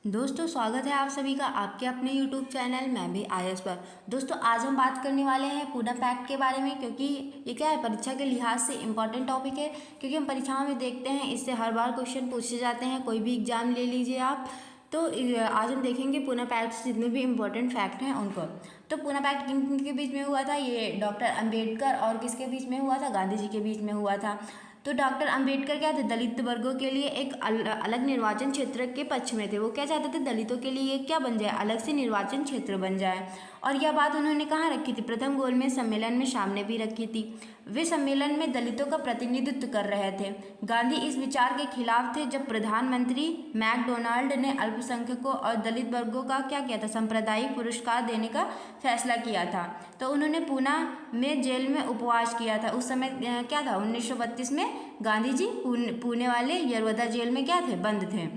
दोस्तों स्वागत है आप सभी का आपके अपने YouTube चैनल मैं भी आयस पर। दोस्तों आज हम बात करने वाले हैं पूना पैक्ट के बारे में, क्योंकि ये क्या है, परीक्षा के लिहाज से इम्पॉर्टेंट टॉपिक है। क्योंकि हम परीक्षाओं में देखते हैं, इससे हर बार क्वेश्चन पूछे जाते हैं। कोई भी एग्जाम ले लीजिए आप, तो आज हम देखेंगे पूना पैक्ट से जितने भी इम्पोर्टेंट फैक्ट हैं उनको। तो पूना पैक्ट किन किन के बीच में हुआ था? ये डॉक्टर अम्बेडकर और किसके बीच में हुआ था? गांधी जी के बीच में हुआ था। तो डॉक्टर अंबेडकर क्या थे? दलित वर्गों के लिए एक अलग निर्वाचन क्षेत्र के पक्ष में थे। वो क्या चाहते थे? दलितों के लिए क्या बन जाए, अलग से निर्वाचन क्षेत्र बन जाए। और यह बात उन्होंने कहाँ रखी थी? प्रथम गोलमेज सम्मेलन में सामने भी रखी थी। वे सम्मेलन में दलितों का प्रतिनिधित्व कर रहे थे। गांधी इस विचार के खिलाफ थे जब प्रधानमंत्री मैकडोनाल्ड ने अल्पसंख्यकों और दलित वर्गों का क्या किया था? सांप्रदायिक पुरस्कार देने का फैसला किया था। तो उन्होंने पूना में जेल में उपवास किया था। उस समय क्या था? 1932 में गांधी जी पुणे वाले यरवदा जेल में क्या थे? बंद थे।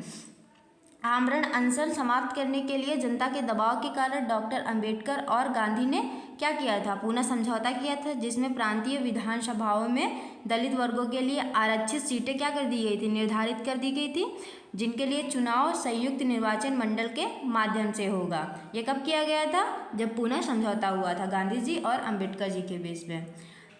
आमरण अनशन समाप्त करने के लिए जनता के दबाव के कारण डॉक्टर अंबेडकर और गांधी ने क्या किया था? पूना समझौता किया था, जिसमें प्रांतीय विधानसभाओं में दलित वर्गों के लिए आरक्षित सीटें क्या कर दी गई थी? निर्धारित कर दी गई थी, जिनके लिए चुनाव संयुक्त निर्वाचन मंडल के माध्यम से होगा। ये कब किया गया था? जब पूना समझौता हुआ था गांधी जी और अंबेडकर जी के बीच में।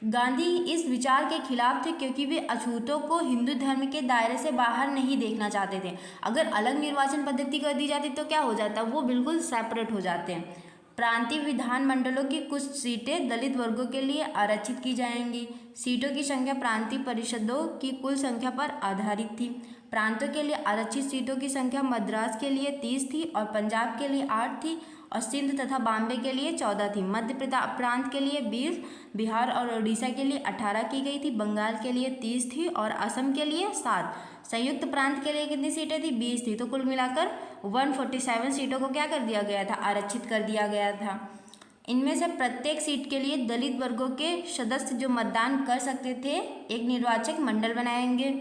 गांधी इस विचार के खिलाफ थे क्योंकि वे अछूतों को हिंदू धर्म के दायरे से बाहर नहीं देखना चाहते थे। अगर अलग निर्वाचन पद्धति कर दी जाती तो क्या हो जाता? वो बिल्कुल सेपरेट हो जाते हैं। प्रांतीय विधानमंडलों की कुछ सीटें दलित वर्गों के लिए आरक्षित की जाएंगी। सीटों की संख्या प्रांतीय परिषदों की कुल संख्या पर आधारित थी। प्रांतों के लिए आरक्षित सीटों की संख्या मद्रास के लिए 30 थी और पंजाब के लिए 8 थी और सिंध तथा बॉम्बे के लिए 14 थी। मध्य प्रांत के लिए 20, बिहार और उड़ीसा के लिए 18 की गई थी। बंगाल के लिए 30 थी और असम के लिए 7। संयुक्त प्रांत के लिए कितनी सीटें थी? 20 थी। तो कुल मिलाकर 147 सीटों को क्या कर दिया गया था? आरक्षित कर दिया गया था। इनमें से प्रत्येक सीट के लिए दलित वर्गों के सदस्य जो मतदान कर सकते थे, एक निर्वाचक मंडल बनाएंगे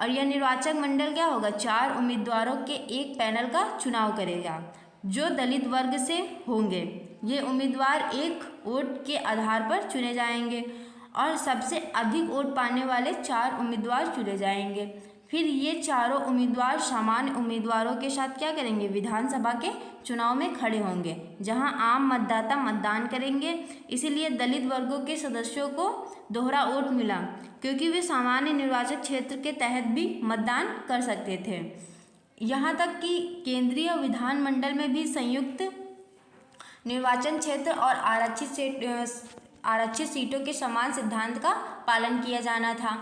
और यह निर्वाचक मंडल क्या होगा? 4 उम्मीदवारों के एक पैनल का चुनाव करेगा जो दलित वर्ग से होंगे। ये उम्मीदवार एक वोट के आधार पर चुने जाएंगे और सबसे अधिक वोट पाने वाले 4 उम्मीदवार चुने जाएंगे। फिर ये चारों उम्मीदवार सामान्य उम्मीदवारों के साथ क्या करेंगे? विधानसभा के चुनाव में खड़े होंगे, जहां आम मतदाता मतदान करेंगे। इसीलिए दलित वर्गों के सदस्यों को दोहरा वोट मिला, क्योंकि वे सामान्य निर्वाचन क्षेत्र के तहत भी मतदान कर सकते थे। यहाँ तक कि केंद्रीय विधानमंडल में भी संयुक्त निर्वाचन क्षेत्र और आरक्षित सीटों के समान सिद्धांत का पालन किया जाना था।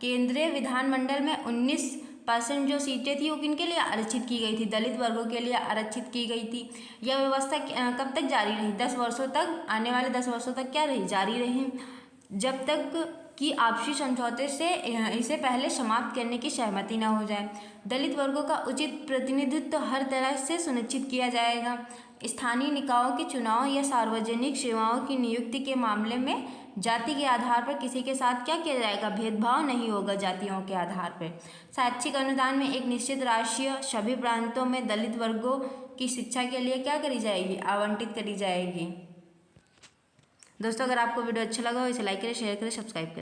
केंद्रीय विधानमंडल में 19% जो सीटें थी वो किनके लिए आरक्षित की गई थी? दलित वर्गों के लिए आरक्षित की गई थी। यह व्यवस्था कब तक जारी रही? 10 वर्षों तक। आने वाले 10 वर्षों तक क्या रही? जारी रही, जब तक कि आपसी समझौते से इसे पहले समाप्त करने की सहमति न हो जाए। दलित वर्गों का उचित प्रतिनिधित्व हर तरह से सुनिश्चित किया जाएगा। स्थानीय निकायों के चुनाव या सार्वजनिक सेवाओं की नियुक्ति के मामले में जाति के आधार पर किसी के साथ क्या किया जाएगा? भेदभाव नहीं होगा जातियों के आधार पर। शैक्षिक अनुदान में एक निश्चित राशि सभी प्रांतों में दलित वर्गों की शिक्षा के लिए क्या करी जाएगी? आवंटित करी जाएगी। दोस्तों अगर आपको वीडियो अच्छा लगा हो इसे लाइक करें, शेयर करें, सब्सक्राइब करें।